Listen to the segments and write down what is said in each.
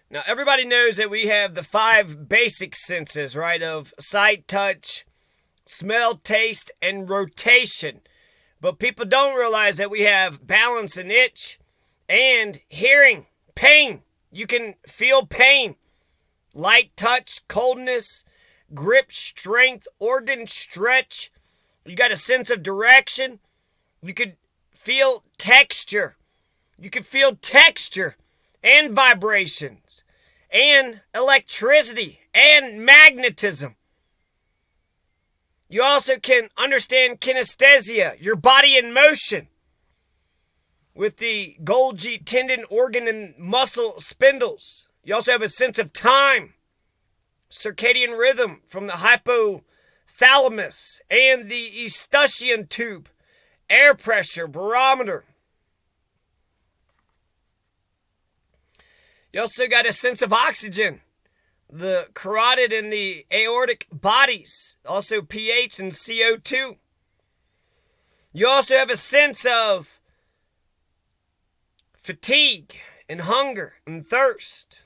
Now, everybody knows that we have the five basic senses, right, of sight, touch, smell, taste, and rotation. But people don't realize that we have balance and itch and hearing, pain. You can feel pain, light touch, coldness, grip, strength, organ stretch. You got a sense of direction. You could feel texture. You can feel texture and vibrations and electricity and magnetism. You also can understand kinesthesia, your body in motion, with the Golgi tendon, organ, and muscle spindles. You also have a sense of time, circadian rhythm from the hypothalamus and the Eustachian tube, air pressure, barometer. You also got a sense of oxygen, the carotid and the aortic bodies, also pH and CO2. You also have a sense of fatigue and hunger and thirst.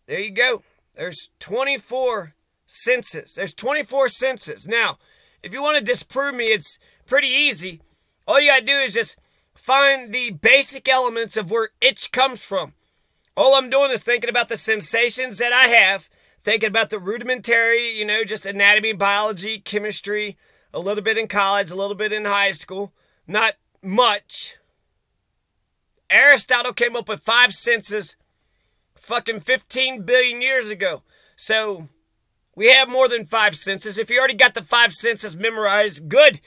There you go. There's 24 senses. There's 24 senses. Now, if you want to disprove me, it's pretty easy. All you got to do is just find the basic elements of where itch comes from. All I'm doing is thinking about the sensations that I have, thinking about the rudimentary, just anatomy, biology, chemistry, a little bit in college, a little bit in high school, not much. Aristotle came up with 5 senses fucking 15 billion years ago. So we have more than 5 senses. If you already got the 5 senses memorized, good.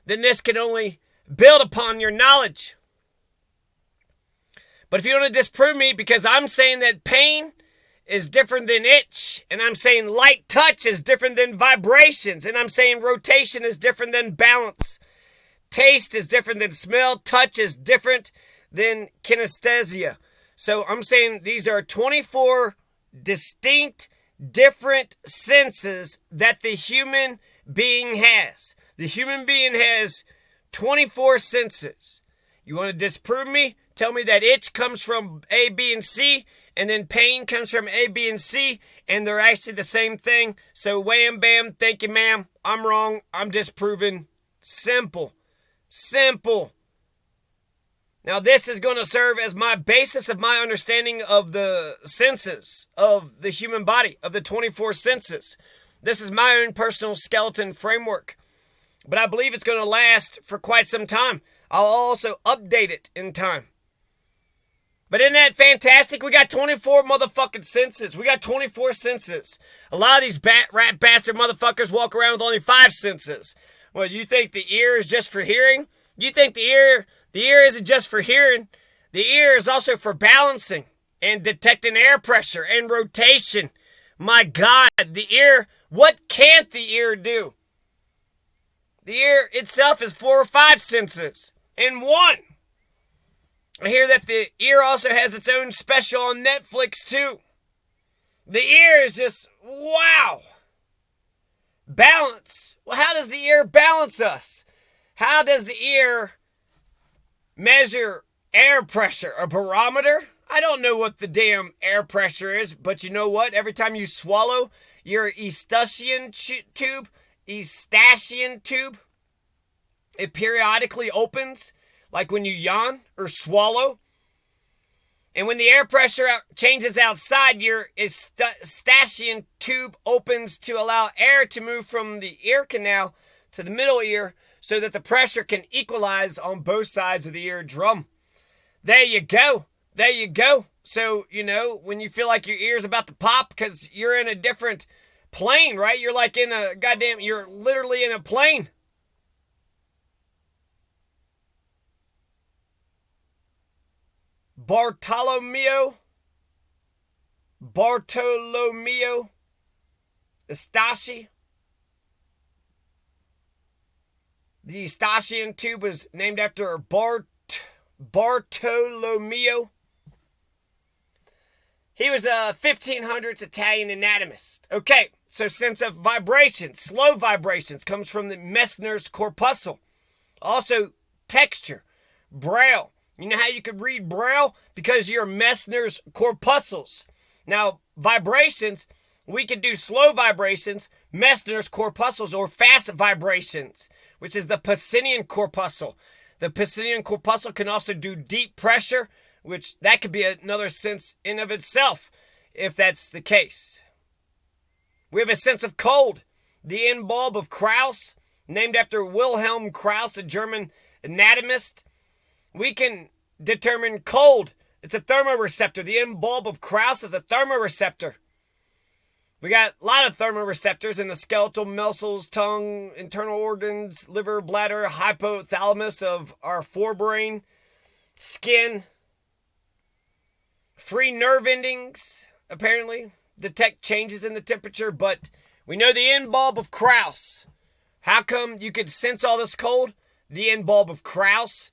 Then this can only build upon your knowledge. But if you want to disprove me, because I'm saying that pain is different than itch, and I'm saying light touch is different than vibrations, and I'm saying rotation is different than balance, taste is different than smell, touch is different than kinesthesia. So I'm saying these are 24 distinct, different senses that the human being has. The human being has 24 senses. You want to disprove me? Tell me that itch comes from A, B, and C, and then pain comes from A, B, and C, and they're actually the same thing. So wham, bam, thank you, ma'am. I'm wrong. I'm disproving. Simple. Simple. Now this is going to serve as my basis of my understanding of the senses of the human body, of the 24 senses. This is my own personal skeleton framework. But I believe it's going to last for quite some time. I'll also update it in time. But isn't that fantastic? We got 24 motherfucking senses. We got 24 senses. A lot of these rat bastard motherfuckers walk around with only 5 senses. Well, you think the ear is just for hearing? You think the ear isn't just for hearing. The ear is also for balancing and detecting air pressure and rotation. My God, the ear, what can't the ear do? The ear itself is 4 or 5 senses in one. I hear that the ear also has its own special on Netflix too. The ear is just, wow. Balance. Well, how does the ear balance us? How does the ear measure air pressure? A barometer? I don't know what the damn air pressure is, but you know what? Every time you swallow your Eustachian tube, it periodically opens, like when you yawn or swallow. And when the air pressure changes outside, your Eustachian tube opens to allow air to move from the ear canal to the middle ear so that the pressure can equalize on both sides of the eardrum. There you go. There you go. So, when you feel like your ear's about to pop because you're in a different plane, right? You're like in a you're literally in a plane. Bartolomeo Eustachi. The Eustachian tube was named after Bartolomeo. He was a 1500s Italian anatomist. Okay, so sense of vibration, slow vibrations, comes from the Messner's corpuscle. Also, texture, braille. You know how you could read Braille? Because your Messner's corpuscles. Now, vibrations, we could do slow vibrations, Messner's corpuscles, or fast vibrations, which is the Pacinian corpuscle. The Pacinian corpuscle can also do deep pressure, which that could be another sense in of itself, if that's the case. We have a sense of cold. The end bulb of Krauss, named after Wilhelm Krauss, a German anatomist. We can determine cold. It's a thermoreceptor. The end bulb of Krauss is a thermoreceptor. We got a lot of thermoreceptors in the skeletal muscles, tongue, internal organs, liver, bladder, hypothalamus of our forebrain, skin. Free nerve endings, apparently, detect changes in the temperature, but we know the end bulb of Krauss. How come you could sense all this cold? The end bulb of Krauss.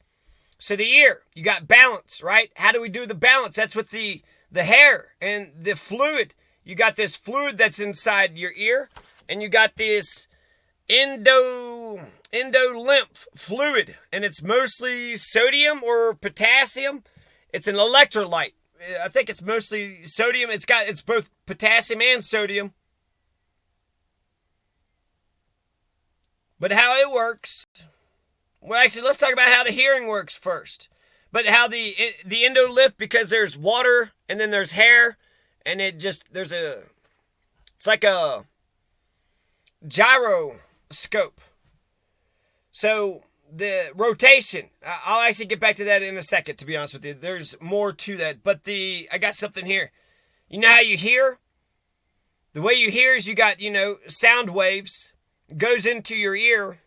So the ear, you got balance, right? How do we do the balance? That's with the hair and the fluid. You got this fluid that's inside your ear, and you got this endolymph fluid, and it's mostly sodium or potassium. It's an electrolyte. I think it's mostly sodium. It's both potassium and sodium. But how it works, well, actually, let's talk about how the hearing works first. But how the endolymph, because there's water and then there's hair, and it's like a gyroscope. So the rotation, I'll actually get back to that in a second, to be honest with you. There's more to that, but I got something here. You know how you hear? The way you hear is you got, sound waves, goes into your ear,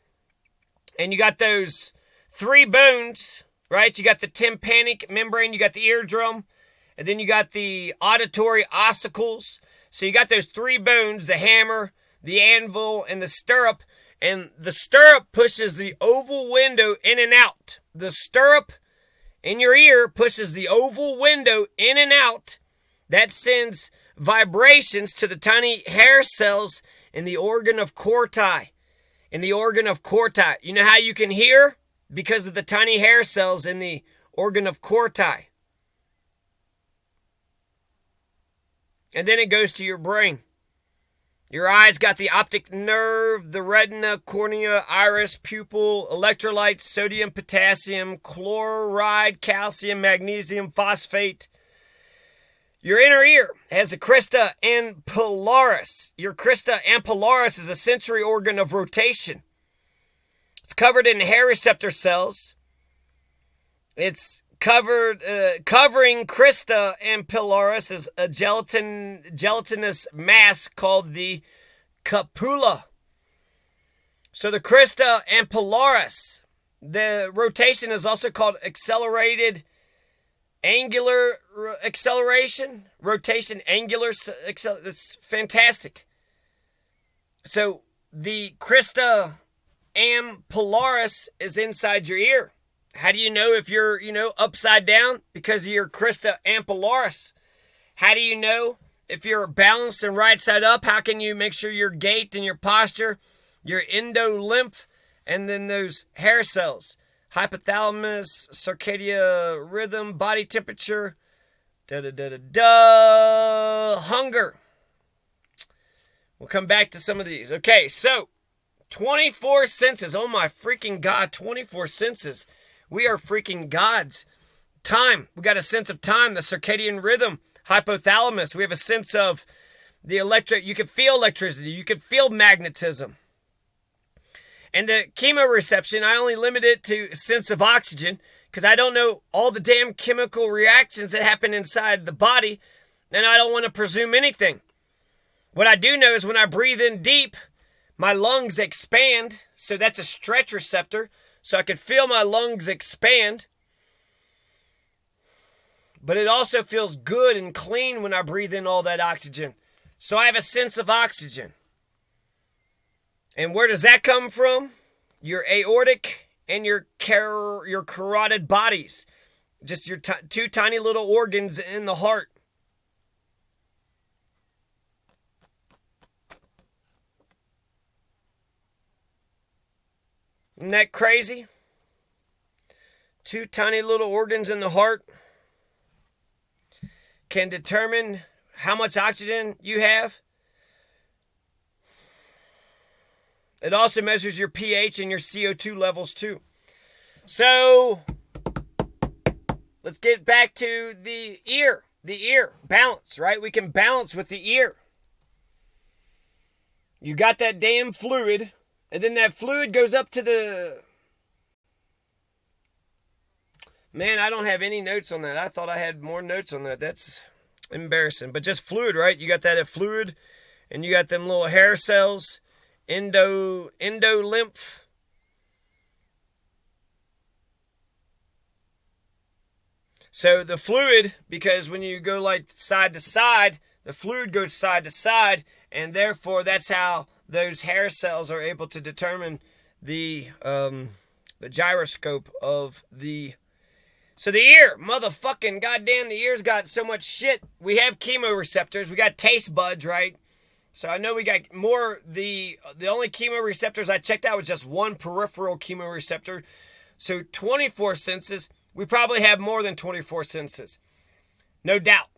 and you got those three bones, right? You got the tympanic membrane, you got the eardrum, and then you got the auditory ossicles. So you got those three bones, the hammer, the anvil, and the stirrup. And the stirrup pushes the oval window in and out. The stirrup in your ear pushes the oval window in and out. That sends vibrations to the tiny hair cells in the organ of Corti. In the organ of Corti. You know how you can hear? Because of the tiny hair cells in the organ of Corti. And then it goes to your brain. Your eyes got the optic nerve, the retina, cornea, iris, pupil, electrolytes, sodium, potassium, chloride, calcium, magnesium, phosphate. Your inner ear has a crista ampullaris. Your crista ampullaris is a sensory organ of rotation. It's covered in hair receptor cells. It's covering crista ampullaris is a gelatinous mass called the cupula. So the crista ampullaris, the rotation is also called accelerated angular acceleration, rotation angular It's fantastic. So the crista ampullaris is inside your ear. How do you know if you're, upside down? Because of your crista ampullaris. How do you know if you're balanced and right side up? How can you make sure your gait and your posture, your endolymph, and then those hair cells? Hypothalamus, circadian rhythm, body temperature, hunger. We'll come back to some of these. Okay, so 24 senses. Oh my freaking God, 24 senses. We are freaking gods. Time. We got a sense of time, the circadian rhythm, hypothalamus. We have a sense of the you can feel electricity. You can feel magnetism. And the chemoreception, I only limit it to sense of oxygen because I don't know all the damn chemical reactions that happen inside the body, and I don't want to presume anything. What I do know is when I breathe in deep, my lungs expand, so that's a stretch receptor, so I can feel my lungs expand. But it also feels good and clean when I breathe in all that oxygen. So I have a sense of oxygen. And where does that come from? Your aortic and your carotid bodies. Just your two tiny little organs in the heart. Isn't that crazy? two tiny little organs in the heart can determine how much oxygen you have. It also measures your pH and your CO2 levels too. So, let's get back to the ear. The ear, balance, right? We can balance with the ear. You got that damn fluid, and then that fluid goes up to the... Man, I don't have any notes on that. I thought I had more notes on that. That's embarrassing. But just fluid, right? You got that fluid, and you got them little hair cells, endolymph. So the fluid, because when you go like side to side, the fluid goes side to side, and therefore that's how those hair cells are able to determine the gyroscope of the... So the ear, motherfucking goddamn, the ear's got so much shit. We have chemoreceptors, we got taste buds, right? So I know we got more, the only chemoreceptors I checked out was just one peripheral chemoreceptor. So 24 senses, we probably have more than 24 senses. No doubt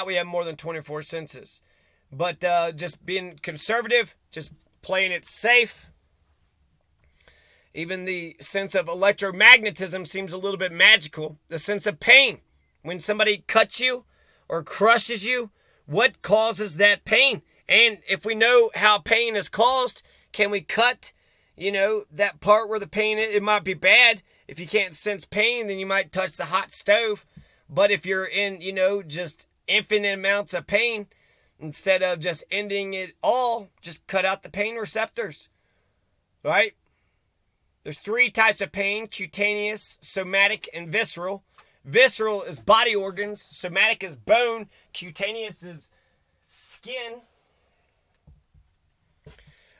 we have more than 24 senses. But just being conservative, just playing it safe. Even the sense of electromagnetism seems a little bit magical. The sense of pain. When somebody cuts you or crushes you, what causes that pain? And if we know how pain is caused, can we cut, that part where the pain is? It might be bad. If you can't sense pain, then you might touch the hot stove. But if you're in, just infinite amounts of pain, instead of just ending it all, just cut out the pain receptors, right? There's 3 types of pain: cutaneous, somatic, and visceral. Visceral is body organs. Somatic is bone. Cutaneous is skin.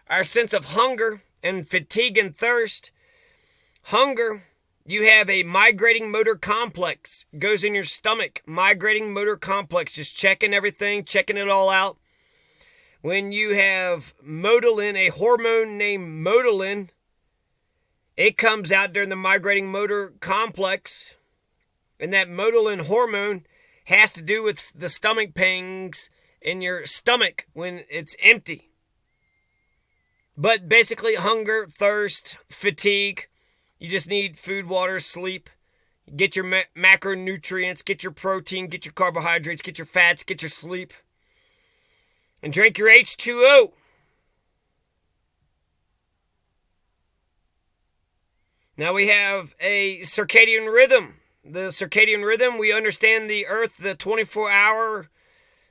Our sense of hunger and fatigue and thirst. Hunger, you have a migrating motor complex. Goes in your stomach. Migrating motor complex. Just checking everything, checking it all out. When you have motilin, a hormone named motilin, it comes out during the migrating motor complex. And that motilin hormone has to do with the stomach pangs in your stomach when it's empty. But basically, hunger, thirst, fatigue. You just need food, water, sleep. Get your macronutrients, get your protein, get your carbohydrates, get your fats, get your sleep. And drink your H2O. Now we have a circadian rhythm. The circadian rhythm, we understand the Earth, the 24-hour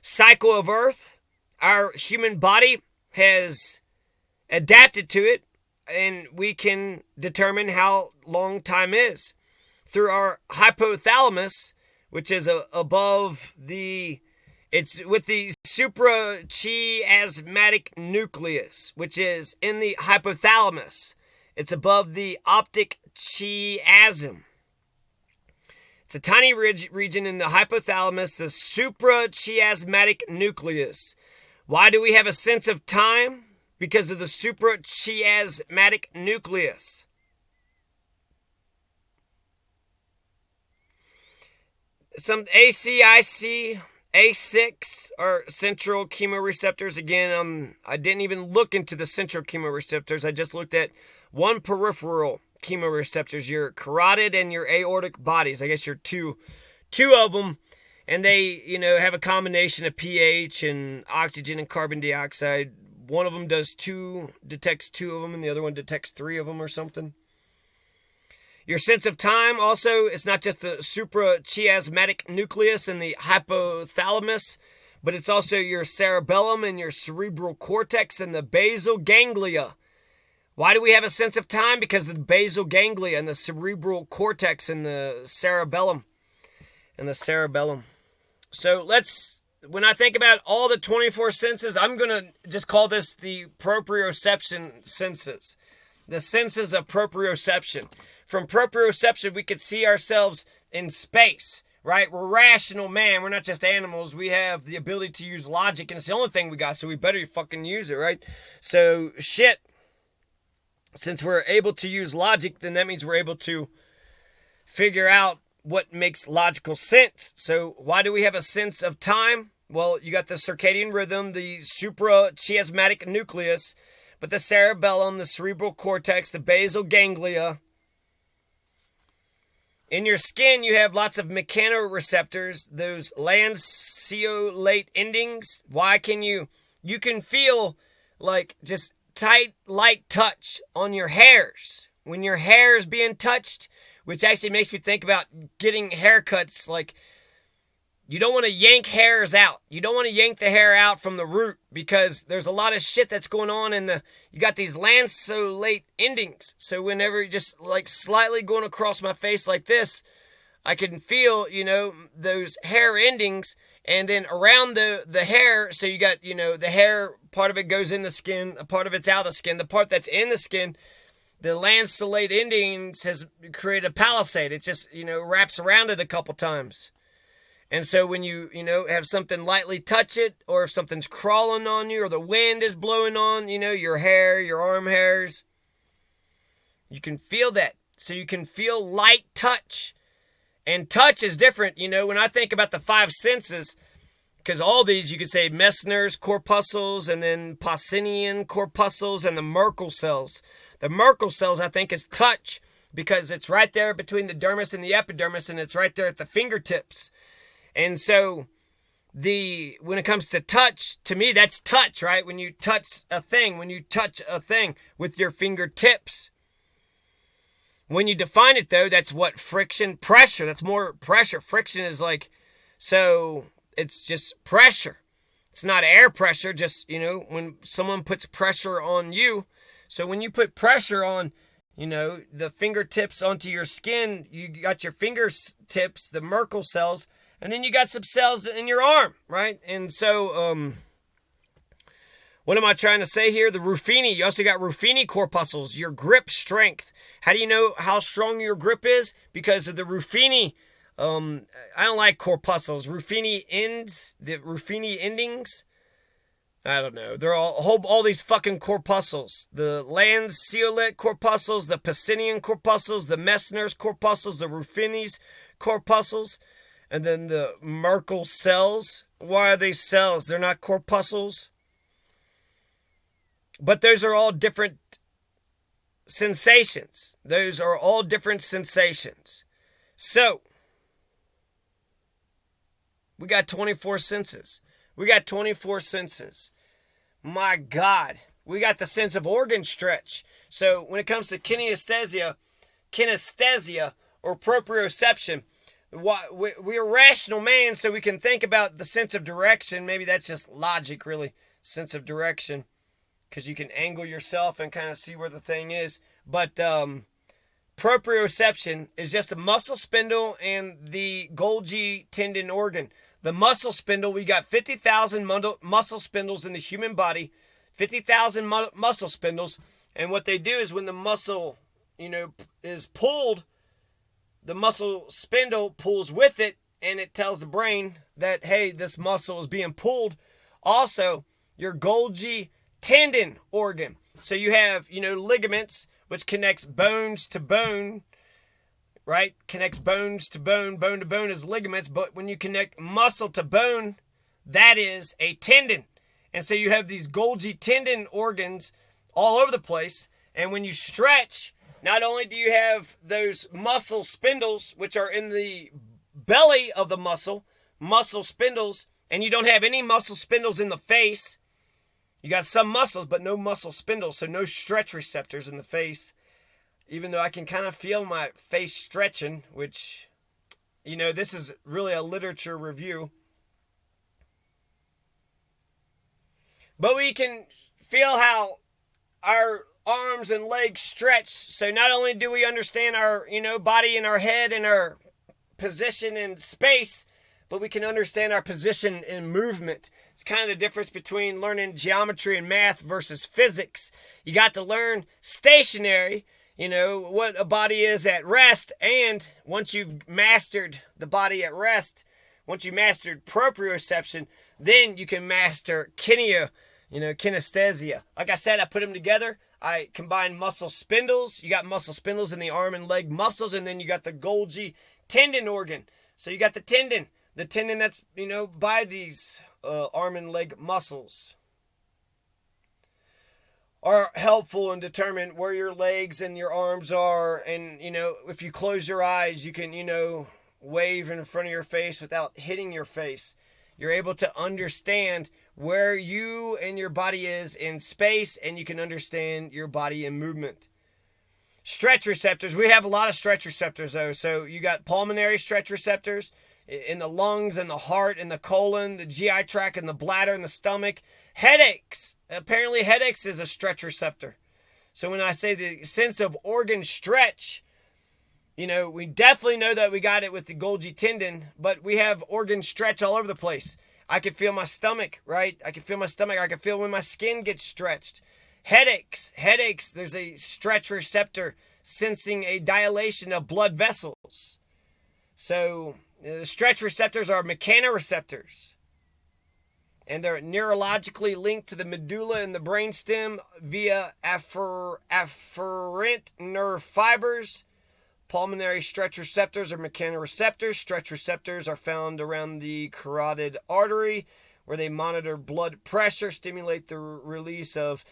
cycle of Earth. Our human body has adapted to it, and we can determine how long time is through our hypothalamus, which is above it's with the suprachiasmatic nucleus, which is in the hypothalamus. It's above the optic chiasm. It's a tiny region in the hypothalamus, the suprachiasmatic nucleus. Why do we have a sense of time? Because of the suprachiasmatic nucleus. Some ACIC, A6 are central chemoreceptors. Again, I didn't even look into the central chemoreceptors. I just looked at one peripheral chemoreceptors, your carotid and your aortic bodies. I guess you're two of them. And they, have a combination of pH and oxygen and carbon dioxide. One of them detects 2 of them, and the other one detects 3 of them or something. Your sense of time also, it's not just the suprachiasmatic nucleus and the hypothalamus, but it's also your cerebellum and your cerebral cortex and the basal ganglia. Why do we have a sense of time? Because of the basal ganglia and the cerebral cortex and the cerebellum. So when I think about all the 24 senses, I'm going to just call this the proprioception senses. The senses of proprioception. From proprioception, we could see ourselves in space, right? We're rational, man. We're not just animals. We have the ability to use logic, and it's the only thing we got, so we better fucking use it, right? So, since we're able to use logic, then that means we're able to figure out what makes logical sense. So why do we have a sense of time? Well, you got the circadian rhythm, the suprachiasmatic nucleus, but the cerebellum, the cerebral cortex, the basal ganglia. In your skin, you have lots of mechanoreceptors, those lanceolate endings. Why can you can feel like just tight, light touch on your hairs. When your hair is being touched, which actually makes me think about getting haircuts. Like, you don't want to yank hairs out. You don't want to yank the hair out from the root because there's a lot of shit that's going on you got these lanceolate endings. So whenever you're just like slightly going across my face like this, I can feel, those hair endings. And then around the hair, so you got, the hair, part of it goes in the skin, a part of it's out of the skin. The part that's in the skin, the lanceolate endings has created a palisade. It just, wraps around it a couple times. And so when you, have something lightly touch it, or if something's crawling on you, or the wind is blowing on, your hair, your arm hairs, you can feel that. So you can feel light touch. And touch is different, when I think about the five senses, because all these, you could say Messner's corpuscles, and then Pacinian corpuscles, and the Merkel cells. The Merkel cells, I think, is touch, because it's right there between the dermis and the epidermis, and it's right there at the fingertips. And so, when it comes to touch, to me, that's touch, right? When you touch a thing with your fingertips. When you define it, though, that's what friction, pressure. That's more pressure. Friction is like, so it's just pressure. It's not air pressure, just, when someone puts pressure on you. So when you put pressure on, the fingertips onto your skin, you got your fingertips, the Merkel cells, and then you got some cells in your arm, right? And so, what am I trying to say here? The Ruffini, you also got Ruffini corpuscles, your grip strength. How do you know how strong your grip is? Because of the Ruffini, I don't like corpuscles. Ruffini ends, the Ruffini endings, I don't know. They're all these fucking corpuscles. The lanceolate corpuscles, the Pacinian corpuscles, the Messner's corpuscles, the Ruffini's corpuscles, and then the Merkel cells. Why are they cells? They're not corpuscles. But those are all different sensations. Those are all different sensations. So, we got 24 senses. My God. We got the sense of organ stretch. So, when it comes to kinesthesia, or proprioception, we're rational man, so we can think about the sense of direction. Maybe that's just logic, really. Sense of direction. Because you can angle yourself and kind of see where the thing is. But proprioception is just a muscle spindle and the Golgi tendon organ. The muscle spindle, we got 50,000 muscle spindles in the human body. 50,000 muscle spindles. And what they do is when the muscle, is pulled, the muscle spindle pulls with it. And it tells the brain that, hey, this muscle is being pulled. Also, your Golgi tendon organ. So you have, ligaments, which connects bones to bone, right? Connects bones to bone to bone is ligaments. But when you connect muscle to bone, that is a tendon. And so you have these Golgi tendon organs all over the place. And when you stretch, not only do you have those muscle spindles, which are in the belly of the muscle spindles, and you don't have any muscle spindles in the face. You got some muscles, but no muscle spindles, so no stretch receptors in the face. Even though I can kind of feel my face stretching, which, this is really a literature review. But we can feel how our arms and legs stretch. So not only do we understand our, body and our head and our position in space, but we can understand our position in movement. It's kind of the difference between learning geometry and math versus physics. You got to learn stationary, what a body is at rest. And once you've mastered the body at rest, once you mastered proprioception, then you can master kinesthesia. Like I said, I put them together. I combine muscle spindles. You got muscle spindles in the arm and leg muscles, and then you got the Golgi tendon organ. So you got the tendon that's, by these arm and leg muscles are helpful and determine where your legs and your arms are. And, if you close your eyes, you can, wave in front of your face without hitting your face. You're able to understand where you and your body is in space, and you can understand your body in movement. Stretch receptors. We have a lot of stretch receptors, though. So you got pulmonary stretch receptors in the lungs and the heart and the colon, the GI tract and the bladder and the stomach. Headaches. Apparently headaches is a stretch receptor. So when I say the sense of organ stretch, we definitely know that we got it with the Golgi tendon, but we have organ stretch all over the place. I can feel my stomach, right? I can feel my stomach. I can feel when my skin gets stretched. Headaches, there's a stretch receptor sensing a dilation of blood vessels. So stretch receptors are mechanoreceptors, and they're neurologically linked to the medulla and the brainstem via afferent nerve fibers. Pulmonary stretch receptors are mechanoreceptors. Stretch receptors are found around the carotid artery, where they monitor blood pressure, stimulate the release of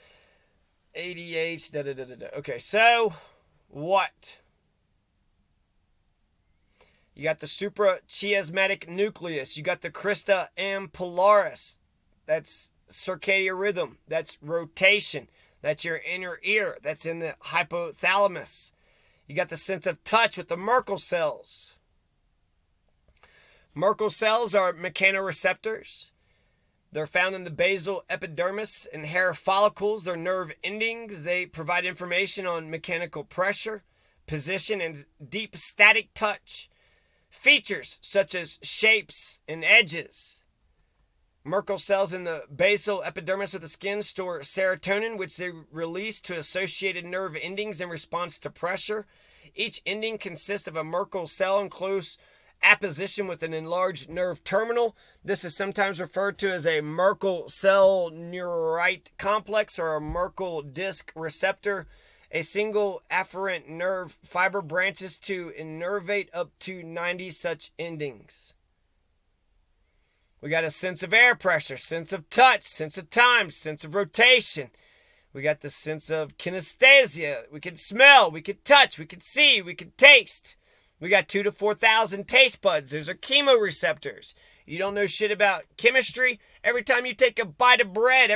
ADH, Okay, so what? You got the suprachiasmatic nucleus. You got the crista ampullaris. That's circadian rhythm. That's rotation. That's your inner ear. That's in the hypothalamus. You got the sense of touch with the Merkel cells. Merkel cells are mechanoreceptors. They're found in the basal epidermis and hair follicles. They're nerve endings. They provide information on mechanical pressure, position, and deep static touch. Features such as shapes and edges. Merkel cells in the basal epidermis of the skin store serotonin, which they release to associated nerve endings in response to pressure. Each ending consists of a Merkel cell in close apposition with an enlarged nerve terminal. This is sometimes referred to as a Merkel cell neurite complex or a Merkel disc receptor. A single afferent nerve fiber branches to innervate up to 90 such endings. We got a sense of air pressure, sense of touch, sense of time, sense of rotation. We got the sense of kinesthesia. We can smell, we can touch, we can see, we can taste. We got 2,000 to 4,000 taste buds. Those are chemoreceptors. You don't know shit about chemistry. Every time you take a bite of bread,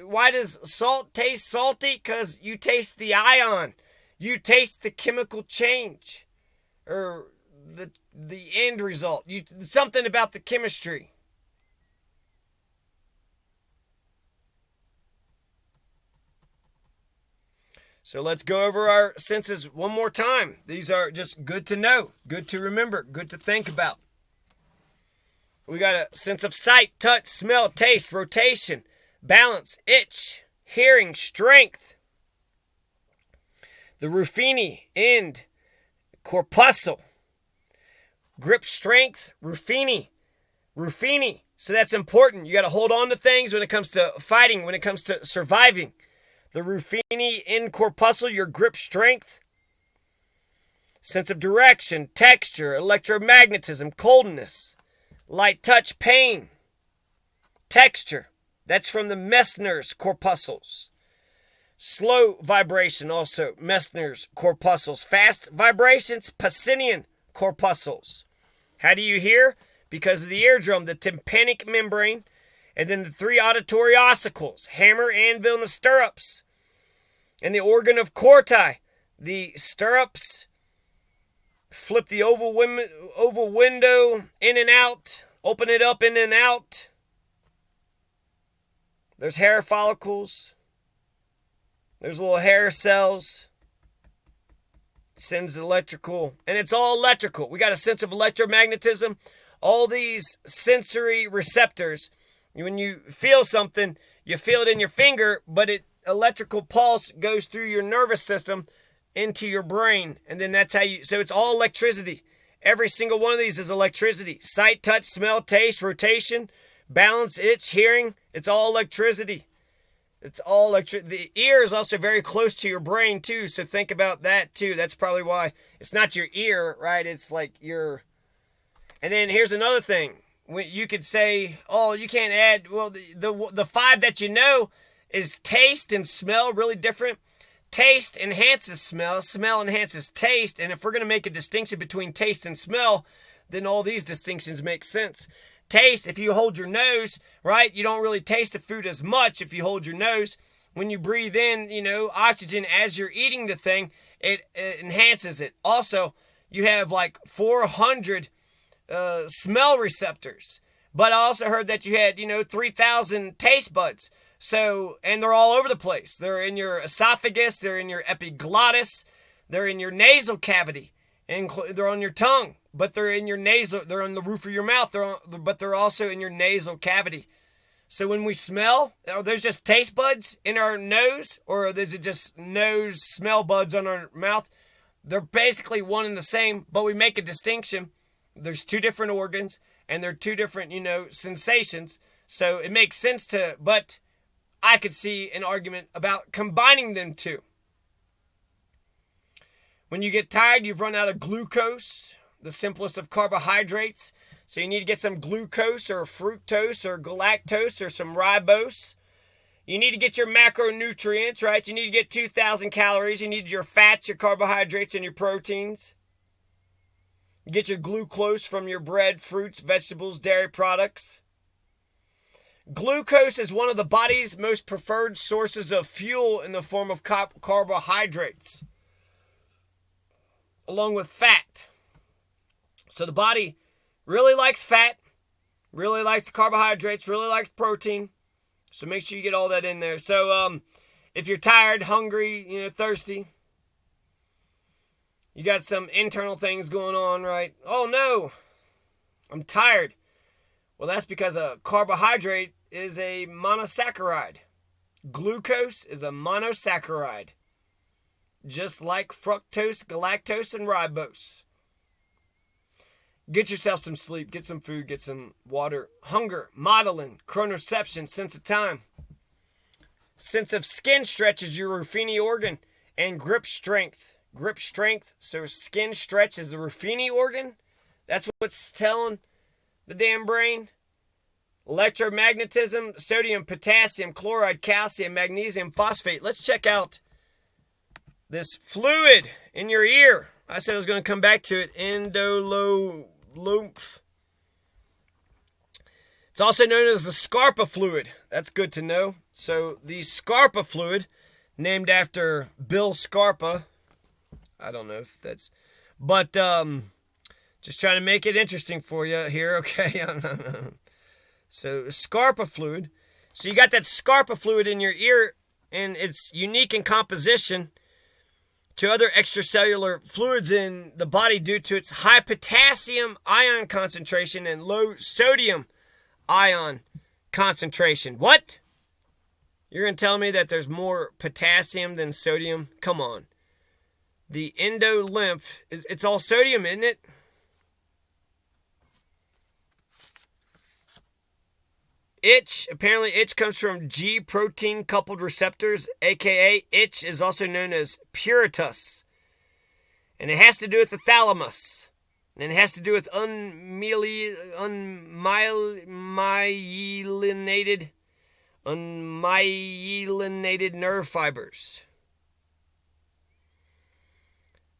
why does salt taste salty? Because you taste the ion. You taste the chemical change. Or the end result. Something about the chemistry. So let's go over our senses one more time. These are just good to know, good to remember, good to think about. We got a sense of sight, touch, smell, taste, rotation, balance, itch, hearing, strength. The Ruffini end corpuscle. Grip strength, Ruffini. So that's important. You got to hold on to things when it comes to fighting, when it comes to surviving. The Ruffini end corpuscle, your grip strength. Sense of direction, texture, electromagnetism, coldness, light touch, pain, texture. That's from the Messner's corpuscles. Slow vibration, also Messner's corpuscles. Fast vibrations, Pacinian corpuscles. How do you hear? Because of the eardrum, the tympanic membrane, and then the 3 auditory ossicles, hammer, anvil, and the stirrups. And the organ of Corti, the stirrups, flip the oval window in and out, open it up in and out. There's hair follicles. There's little hair cells. Sends electrical, and it's all electrical. We got a sense of electromagnetism. All these sensory receptors. When you feel something, you feel it in your finger, but electrical pulse goes through your nervous system into your brain, and then that's how so it's all electricity. Every single one of these is electricity. Sight, touch, smell, taste, rotation, balance, itch, hearing. It's all electricity. It's all electric. The ear is also very close to your brain too, so think about that too. That's probably why it's not your ear, right? It's like your. And then here's another thing. You could say, oh, you can't add. Well, the five that you know is taste and smell, really different. Taste enhances smell. Smell enhances taste. And if we're going to make a distinction between taste and smell, then all these distinctions make sense. Taste, if you hold your nose, right, you don't really taste the food as much if you hold your nose. When you breathe in, oxygen as you're eating the thing, it enhances it. Also, you have like 400 smell receptors. But I also heard that you had, 3,000 taste buds. So, and they're all over the place. They're in your esophagus, they're in your epiglottis, they're in your nasal cavity, and they're on your tongue. But they're in your nasal, they're on the roof of your mouth, but they're also in your nasal cavity. So when we smell, are those just taste buds in our nose, or is it just nose smell buds on our mouth? They're basically one and the same, but we make a distinction. There's two different organs, and they're two different, sensations. So it makes sense but I could see an argument about combining them two. When you get tired, you've run out of glucose, the simplest of carbohydrates. So you need to get some glucose or fructose or galactose or some ribose. You need to get your macronutrients, right? You need to get 2,000 calories. You need your fats, your carbohydrates, and your proteins. You get your glucose from your bread, fruits, vegetables, dairy products. Glucose is one of the body's most preferred sources of fuel in the form of carbohydrates, along with fat. So the body really likes fat, really likes the carbohydrates, really likes protein. So make sure you get all that in there. So if you're tired, hungry, thirsty, you got some internal things going on, right? Oh no, I'm tired. Well, that's because a carbohydrate is a monosaccharide. Glucose is a monosaccharide, just like fructose, galactose, and ribose. Get yourself some sleep, get some food, get some water. Hunger, modeling, proprioception, sense of time. Sense of skin stretch is your Ruffini organ, and grip strength. Grip strength, so skin stretch is the Ruffini organ. That's what's telling the damn brain. Electromagnetism, sodium, potassium, chloride, calcium, magnesium, phosphate. Let's check out this fluid in your ear. I said I was going to come back to it. Endololymph. It's also known as the Scarpa fluid. That's good to know. So the Scarpa fluid, named after Bill Scarpa. I don't know if that's... But just trying to make it interesting for you here, okay? So Scarpa fluid. So you got that Scarpa fluid in your ear, and it's unique in composition to other extracellular fluids in the body due to its high potassium ion concentration and low sodium ion concentration. What? You're going to tell me that there's more potassium than sodium? Come on. The endolymph, it's all sodium, isn't it? Itch, apparently itch comes from G protein coupled receptors, aka itch is also known as pruritus. And it has to do with the thalamus. And it has to do with unmyelinated nerve fibers.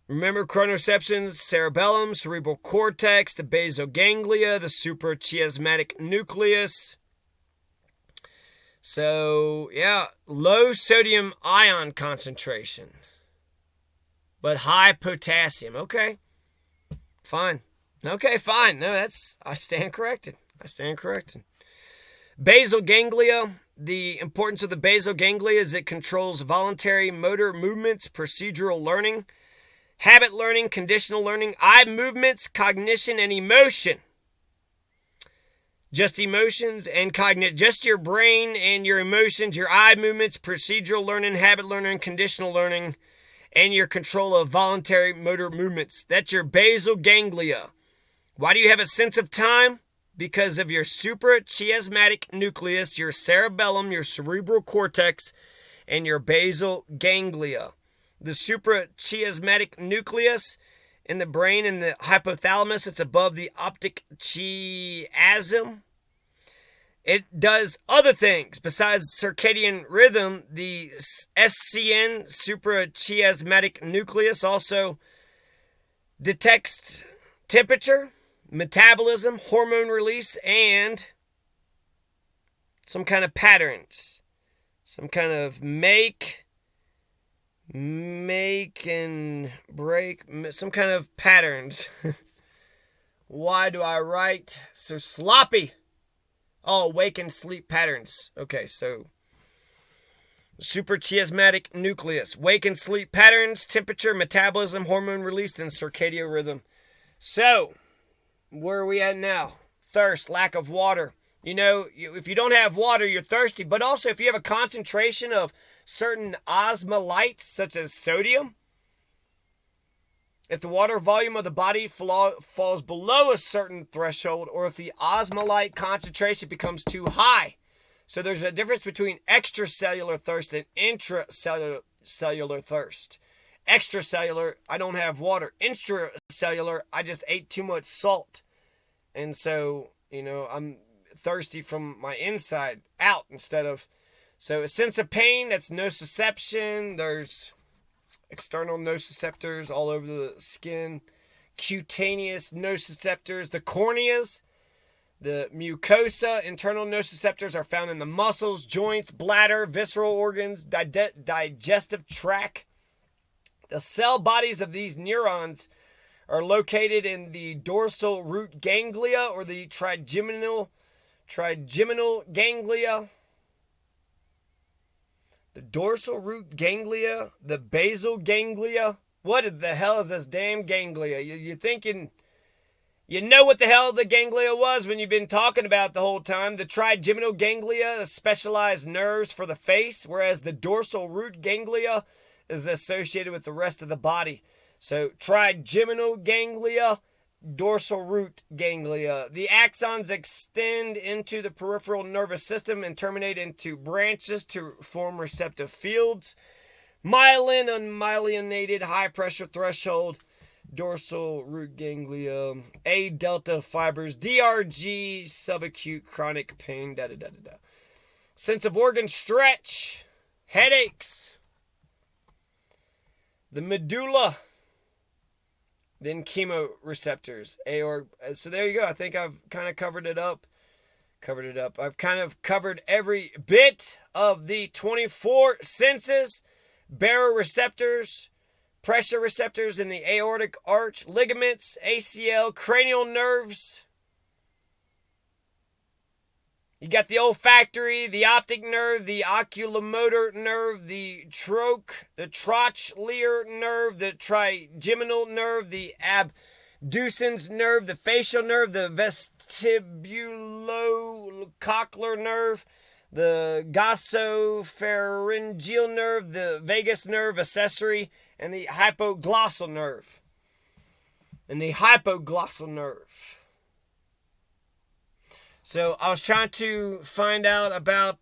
Remember proprioception, cerebellum, cerebral cortex, the basal ganglia, the suprachiasmatic nucleus. So, yeah, low sodium ion concentration, but high potassium. Okay, fine. Okay, fine. No, I stand corrected. Basal ganglia. The importance of the basal ganglia is it controls voluntary motor movements, procedural learning, habit learning, conditional learning, eye movements, cognition, and emotion. Just emotions and cognition, just your brain and your emotions, your eye movements, procedural learning, habit learning, conditional learning, and your control of voluntary motor movements. That's your basal ganglia. Why do you have a sense of time? because of your suprachiasmatic nucleus, your cerebellum, your cerebral cortex, and your basal ganglia. The suprachiasmatic nucleus in the brain and the hypothalamus, it's above the optic chiasm. It does other things besides circadian rhythm. The SCN, suprachiasmatic nucleus, also detects temperature, metabolism, hormone release, and some kind of patterns. Some kind of make and break, some kind of patterns. Why do I write so sloppy? Oh, wake and sleep patterns. Okay, so suprachiasmatic nucleus, wake and sleep patterns, temperature, metabolism, hormone release, and circadian rhythm. So, where are we at now? Thirst, lack of water. You know, if you don't have water, you're thirsty. But also, if you have a concentration of certain osmolytes, such as sodium, if the water volume of the body falls below a certain threshold, or if the osmolyte concentration becomes too high. So there's a difference between extracellular thirst and intracellular thirst. Extracellular, I don't have water. Intracellular, I just ate too much salt. And so, I'm thirsty from my inside out instead of... So a sense of pain, that's nociception. There's external nociceptors all over the skin. Cutaneous nociceptors. The corneas, the mucosa, internal nociceptors are found in the muscles, joints, bladder, visceral organs, digestive tract. The cell bodies of these neurons are located in the dorsal root ganglia or the trigeminal ganglia. The dorsal root ganglia, the basal ganglia. What the hell is this damn ganglia? You're thinking, you know what the hell the ganglia was when you've been talking about it the whole time. The trigeminal ganglia is specialized nerves for the face, whereas the dorsal root ganglia is associated with the rest of the body. So trigeminal ganglia, dorsal root ganglia. The axons extend into the peripheral nervous system and terminate into branches to form receptive fields. Myelin, unmyelinated, high pressure threshold, dorsal root ganglia, A delta fibers, DRG, subacute chronic pain, Sense of organ stretch, headaches, the medulla, then chemoreceptors, so there you go. I think I've kind of covered it up. I've kind of covered every bit of the 24 senses, baroreceptors, pressure receptors in the aortic arch, ligaments, ACL, cranial nerves. You got the olfactory, the optic nerve, the oculomotor nerve, the trochlear nerve, the trigeminal nerve, the abducens nerve, the facial nerve, the vestibulocochlear nerve, the glossopharyngeal nerve, the vagus nerve, accessory, and the hypoglossal nerve. So I was trying to find out about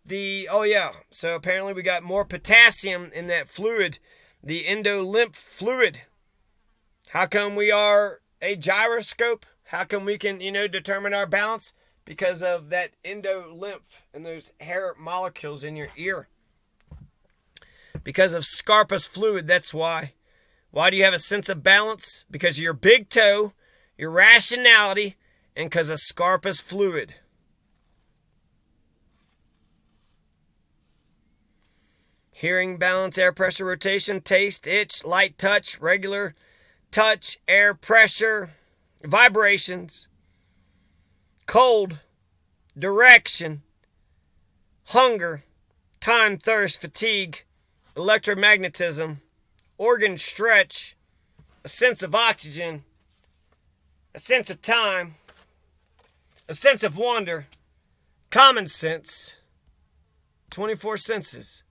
so apparently we got more potassium in that fluid, the endolymph fluid. How come we are a gyroscope? How come we can, determine our balance? Because of that endolymph and those hair molecules in your ear. Because of scarpous fluid, that's why. Why do you have a sense of balance? Because of your big toe, your rationality, and because of scarpous fluid. Hearing, balance, air pressure, rotation, taste, itch, light touch, regular touch, air pressure, vibrations, cold, direction, hunger, time, thirst, fatigue, electromagnetism, organ stretch, a sense of oxygen, a sense of time, a sense of wonder, common sense, 24 senses.